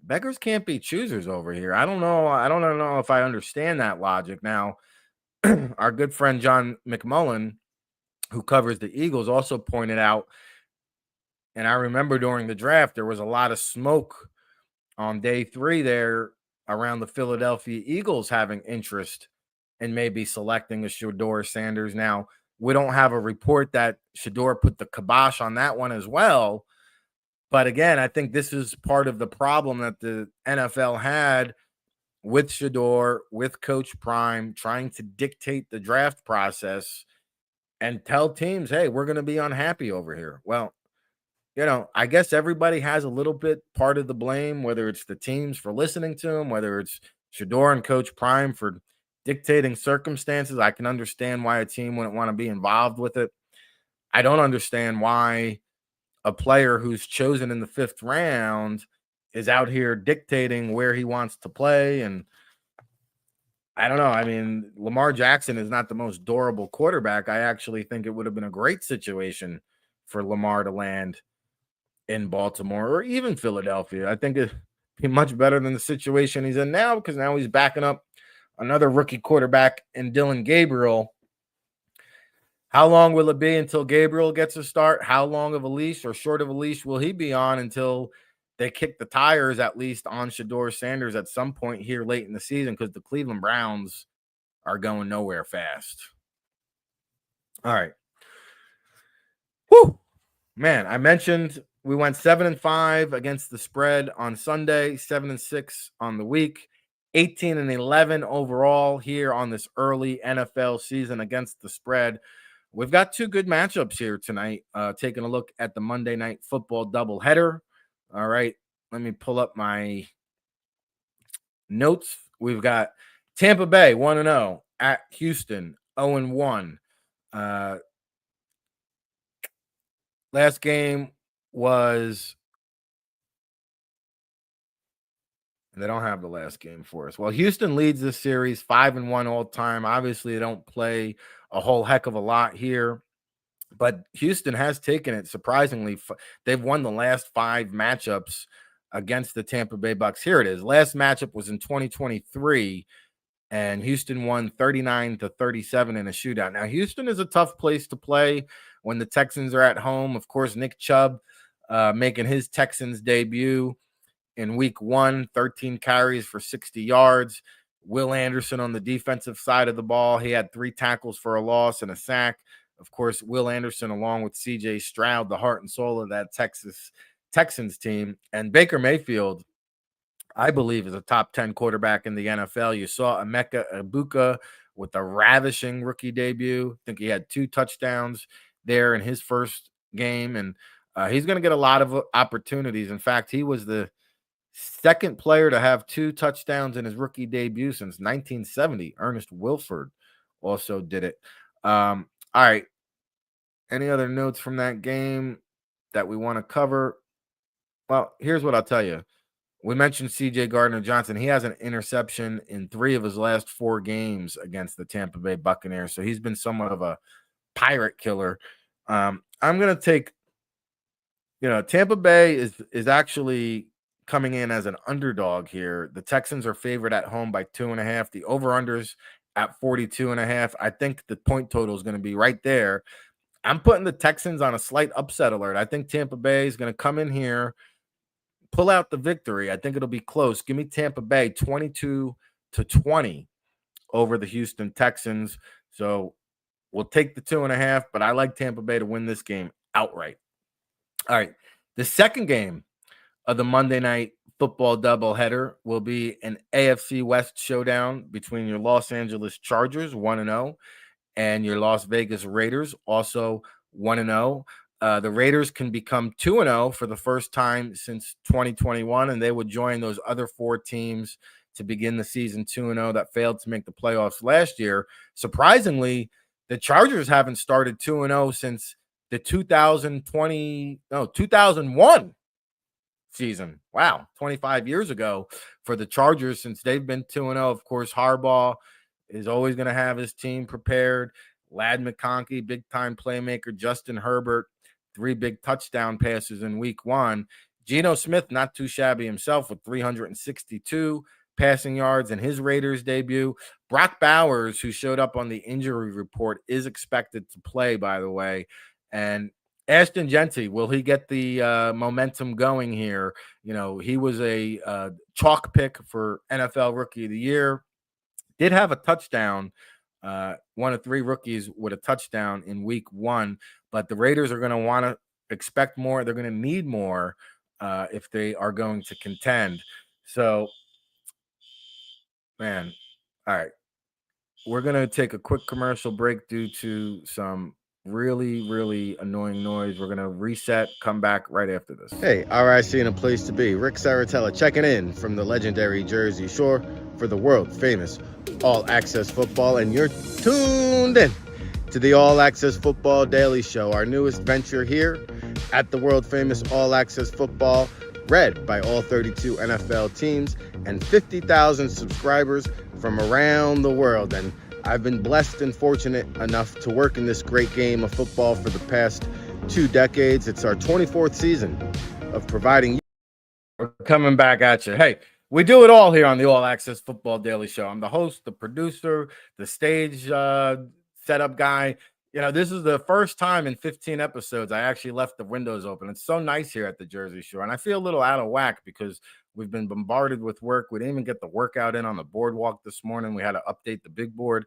beggars can't be choosers over here. I don't know. I don't know if I understand that logic. Now, our good friend John McMullen, who covers the Eagles, also pointed out, and I remember during the draft, there was a lot of smoke on day 3 there around the Philadelphia Eagles having interest in maybe selecting a Shedeur Sanders. Now, we don't have a report that Shedeur put the kibosh on that one as well. But again, I think this is part of the problem that the NFL had with Shedeur, with Coach Prime, trying to dictate the draft process and tell teams, hey, we're going to be unhappy over here. Well, I guess everybody has a little bit part of the blame, whether it's the teams for listening to him, whether it's Shedeur and Coach Prime for dictating circumstances. I can understand why a team wouldn't want to be involved with it. I don't understand why a player who's chosen in the 5th round is out here dictating where he wants to play. And I don't know. I mean, Lamar Jackson is not the most durable quarterback. I actually think it would have been a great situation for Lamar to land in Baltimore or even Philadelphia. I think it'd be much better than the situation he's in now, because now he's backing up another rookie quarterback in Dylan Gabriel. How long will it be until Gabriel gets a start? How long of a leash or short of a leash will he be on until they kick the tires, at least on Shedeur Sanders at some point here late in the season? Because the Cleveland Browns are going nowhere fast. All right. Whew. Man, I mentioned we went 7-5 against the spread on Sunday, 7-6 on the week, 18-11 overall here on this early NFL season against the spread. We've got 2 good matchups here tonight. Taking a look at the Monday Night Football doubleheader. All right, let me pull up my notes. We've got Tampa Bay 1-0 at Houston 0-1. Last game was, they don't have the last game for us. Well, Houston leads this series 5-1 all time. Obviously, they don't play a whole heck of a lot here, but Houston has taken it surprisingly. They've won the last 5 matchups against the Tampa Bay Bucks. Here it is. Last matchup was in 2023, and Houston won 39-37 in a shootout. Now, Houston is a tough place to play when the Texans are at home. Of course, Nick Chubb making his Texans debut in week 1, 13 carries for 60 yards. Will Anderson on the defensive side of the ball, he had 3 tackles for a loss and a sack. Of course, Will Anderson, along with C.J. Stroud, the heart and soul of that Texans team. And Baker Mayfield, I believe, is a top 10 quarterback in the NFL. You saw Emeka Egbuka with a ravishing rookie debut. I think he had 2 touchdowns there in his first game, and he's going to get a lot of opportunities. In fact, he was the second player to have 2 touchdowns in his rookie debut since 1970. Ernest Wilford also did it. All right. Any other notes from that game that we want to cover? Well, here's what I'll tell you. We mentioned CJ Gardner-Johnson. He has an interception in 3 of his last 4 games against the Tampa Bay Buccaneers. So he's been somewhat of a pirate killer. I'm going to take, Tampa Bay is actually coming in as an underdog here. The Texans are favored at home by 2.5. The over-unders at 42.5. I think the point total is going to be right there. I'm putting the Texans on a slight upset alert. I think Tampa Bay is going to come in here, pull out the victory. I think it'll be close. Give me Tampa Bay 22-20 over the Houston Texans. So we'll take the 2.5, but I like Tampa Bay to win this game outright. All right. The second game of the Monday Night Football doubleheader will be an AFC West showdown between your Los Angeles Chargers, 1-0, and your Las Vegas Raiders, also 1-0. The Raiders can become 2-0 for the first time since 2021, and they would join those other 4 teams to begin the season 2-0 that failed to make the playoffs last year. Surprisingly, the Chargers haven't started 2-0 since the 2001 season. Wow, 25 years ago for the Chargers since they've been 2-0. Of course, Harbaugh is always going to have his team prepared. Ladd McConkey, big-time playmaker. Justin Herbert, 3 big touchdown passes in week 1. Geno Smith, not too shabby himself with 362 passing yards in his Raiders debut. Brock Bowers, who showed up on the injury report, is expected to play, by the way. And Ashton Jeanty, will he get the momentum going here? He was a chalk pick for NFL Rookie of the Year. Did have a touchdown, one of 3 rookies with a touchdown in week 1, but the Raiders are going to want to expect more. They're going to need more if they are going to contend. So, man, all right. We're going to take a quick commercial break due to some really, really annoying noise. We're going to reset, come back right after this. Hey, RIC in a place to be. Ric Serritella checking in from the legendary Jersey Shore for the world-famous All Access Football, and you're tuned in to the All Access Football Daily Show, our newest venture here at the world-famous All Access Football, read by all 32 NFL teams and 50,000 subscribers from around the world. And I've been blessed and fortunate enough to work in this great game of football for the past 2 decades. It's our 24th season of providing you. We're coming back at you. Hey, we do it all here on the All Access Football Daily Show. I'm the host, the producer, the stage setup guy. This is the first time in 15 episodes I actually left the windows open. It's so nice here at the Jersey Shore, and I feel a little out of whack because we've been bombarded with work. We didn't even get the workout in on the boardwalk this morning. We had to update the big board.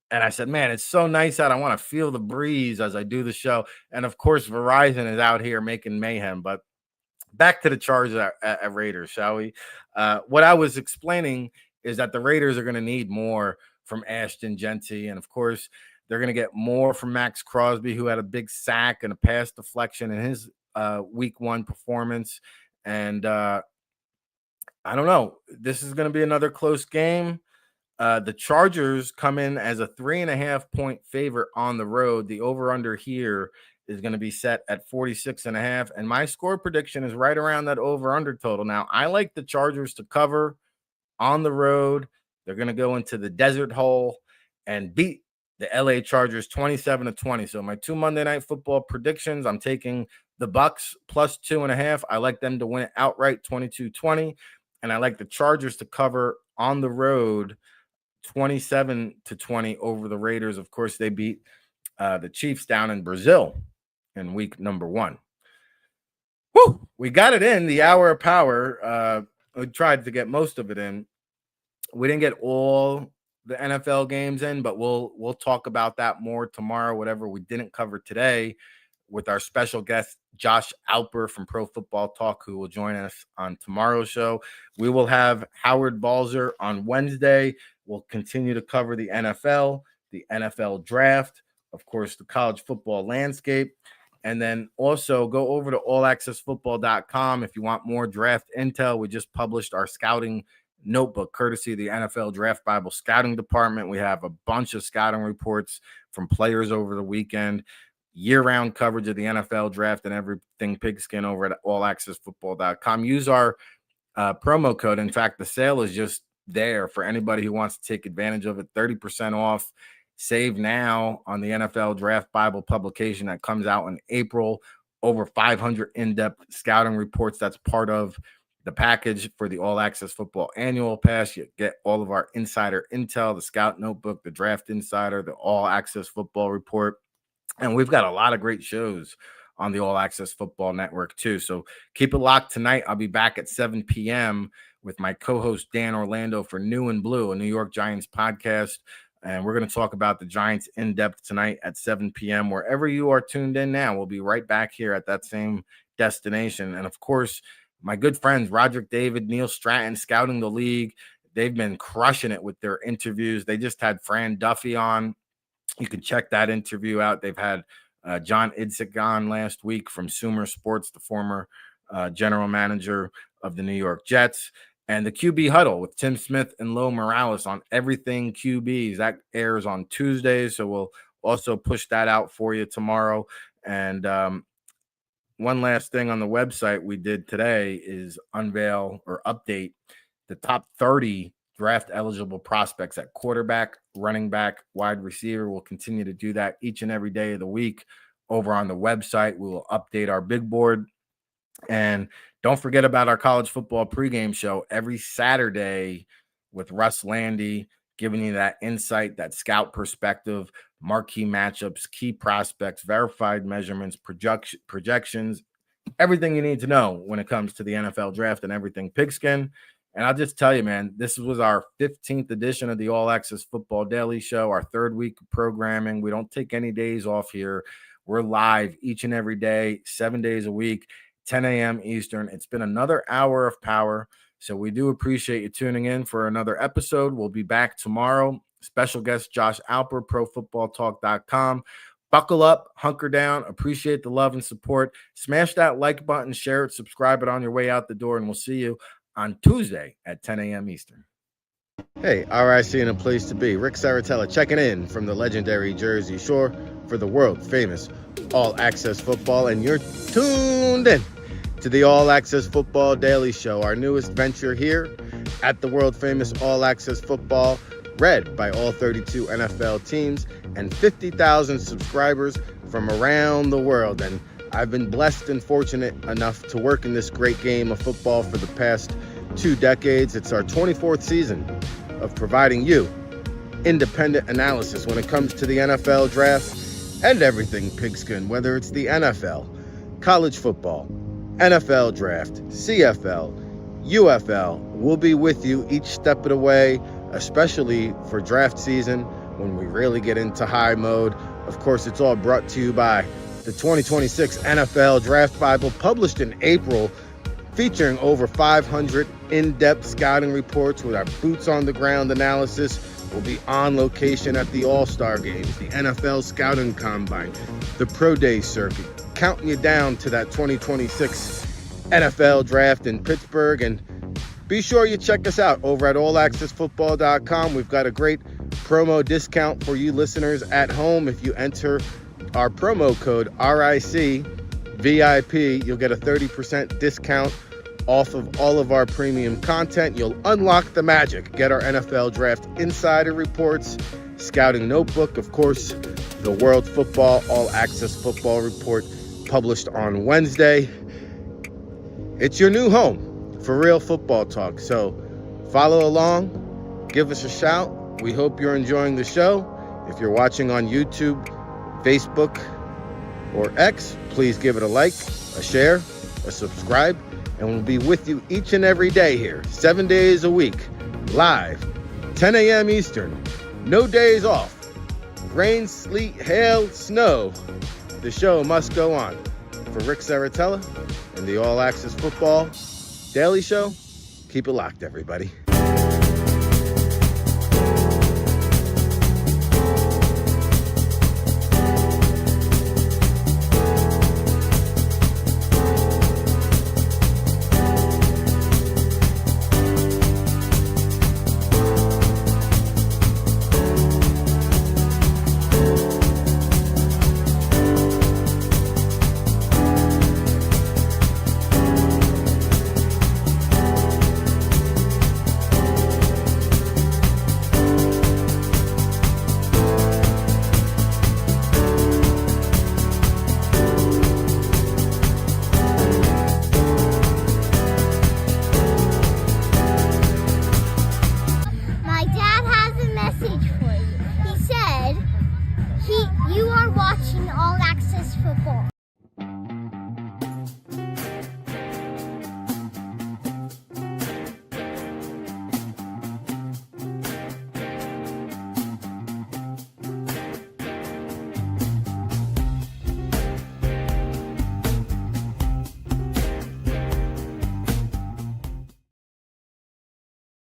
And I said, man, it's so nice out. I want to feel the breeze as I do the show. And, of course, Verizon is out here making mayhem. But back to the Chargers at Raiders, shall we? What I was explaining is that the Raiders are going to need more from Ashton Jeanty. And, of course, they're going to get more from Max Crosby, who had a big sack and a pass deflection in his week 1 performance. And I don't know. This is going to be another close game. The Chargers come in as a 3.5-point favorite on the road. The over-under here is going to be set at 46.5. And my score prediction is right around that over-under total. Now, I like the Chargers to cover on the road. They're going to go into the desert hole and beat the LA Chargers 27-20. So my 2 Monday Night Football predictions, I'm taking the Bucks plus 2.5. I like them to win it outright 22-20. And I like the Chargers to cover on the road 27-20 over the Raiders. Of course, they beat the Chiefs down in Brazil in week number 1. Woo! We got it in, the hour of power. We tried to get most of it in. We didn't get all the NFL games in, but we'll talk about that more tomorrow, whatever we didn't cover today, with our special guest, Josh Alper from Pro Football Talk, who will join us on tomorrow's show. We will have Howard Balzer on Wednesday. We'll continue to cover the NFL draft, of course, the college football landscape, and then also go over to allaccessfootball.com if you want more draft intel. We just published our scouting notebook, courtesy of the NFL Draft Bible Scouting Department. We have a bunch of scouting reports from players over the weekend. year-round coverage of the NFL draft and everything pigskin over at allaccessfootball.com. Use our promo code. In fact, the sale is just there for anybody who wants to take advantage of it. 30% off. Save now on the NFL Draft Bible publication that comes out in April. Over 500 in-depth scouting reports. That's part of the package for the All Access Football Annual Pass. You get all of our insider intel, the Scout Notebook, the Draft Insider, the All Access Football Report. And we've got a lot of great shows on the All Access Football Network too. So keep it locked tonight. I'll be back at 7 p.m. with my co-host Dan Orlando for New and Blue, a New York Giants podcast. And we're going to talk about the Giants in depth tonight at 7 p.m. Wherever you are tuned in now, we'll be right back here at that same destination. And of course, my good friends, Roderick David, Neil Stratton, Scouting the League, they've been crushing it with their interviews. They just had Fran Duffy on. You can check that interview out. They've had John Idzik on last week from Sumer Sports, the former general manager of the New York Jets. And the QB Huddle with Tim Smith and Lo Morales on everything QBs. That airs on Tuesdays, so we'll also push that out for you tomorrow. And one last thing on the website we did today is unveil or update the top 30 draft-eligible prospects at quarterback, running back, wide receiver. We'll continue to do that each and every day of the week over on the website. We will update our big board. And don't forget about our college football pregame show every Saturday with Russ Landy, giving you that insight, that scout perspective, marquee matchups, key prospects, verified measurements, projections, everything you need to know when it comes to the NFL draft and everything pigskin. And I'll just tell you, man, this was our 15th edition of the All Access Football Daily Show, our third week of programming. We don't take any days off here. We're live each and every day, 7 days a week. 10 a.m. Eastern. It's been another hour of power. So we do appreciate you tuning in for another episode. We'll be back tomorrow. Special guest Josh Alper, ProFootballTalk.com. Buckle up, hunker down. Appreciate the love and support. Smash that like button, share it, subscribe it on your way out the door, and we'll see you on Tuesday at 10 a.m. Eastern. Hey, RIC and a place to be. Ric Serritella checking in from the legendary Jersey Shore for the world-famous All Access Football, and you're tuned in to the All Access Football Daily Show, our newest venture here at the world-famous All Access Football, read by all 32 NFL teams and 50,000 subscribers from around the world. And I've been blessed and fortunate enough to work in this great game of football for the past 2 decades. It's our 24th season of providing you independent analysis when it comes to the NFL draft and everything pigskin, whether it's the NFL, college football, NFL draft, CFL, UFL. We'll be with you each step of the way, especially for draft season when we really get into high mode. Of course, it's all brought to you by the 2026 NFL Draft Bible, published in April, featuring over 500 in-depth scouting reports with our boots-on-the-ground analysis. We'll be on location at the All-Star Games, the NFL Scouting Combine, the Pro Day Circuit, counting you down to that 2026 NFL Draft in Pittsburgh. And be sure you check us out over at allaccessfootball.com. We've got a great promo discount for you listeners at home. If you enter our promo code RICVIP, you'll get a 30% discount off of all of our premium content. You'll unlock the magic. Get our NFL Draft Insider Reports, Scouting Notebook, of course, the World Football All Access Football Report, published on Wednesday. It's your new home for real football talk. So follow along, give us a shout. We hope you're enjoying the show. If you're watching on YouTube, Facebook, or X, please give it a like, a share, a subscribe, and we'll be with you each and every day here, 7 days a week, live, 10 a.m. Eastern, no days off, rain, sleet, hail, snow. The show must go on. For Ric Serritella and the All Access Football Daily Show, keep it locked, everybody.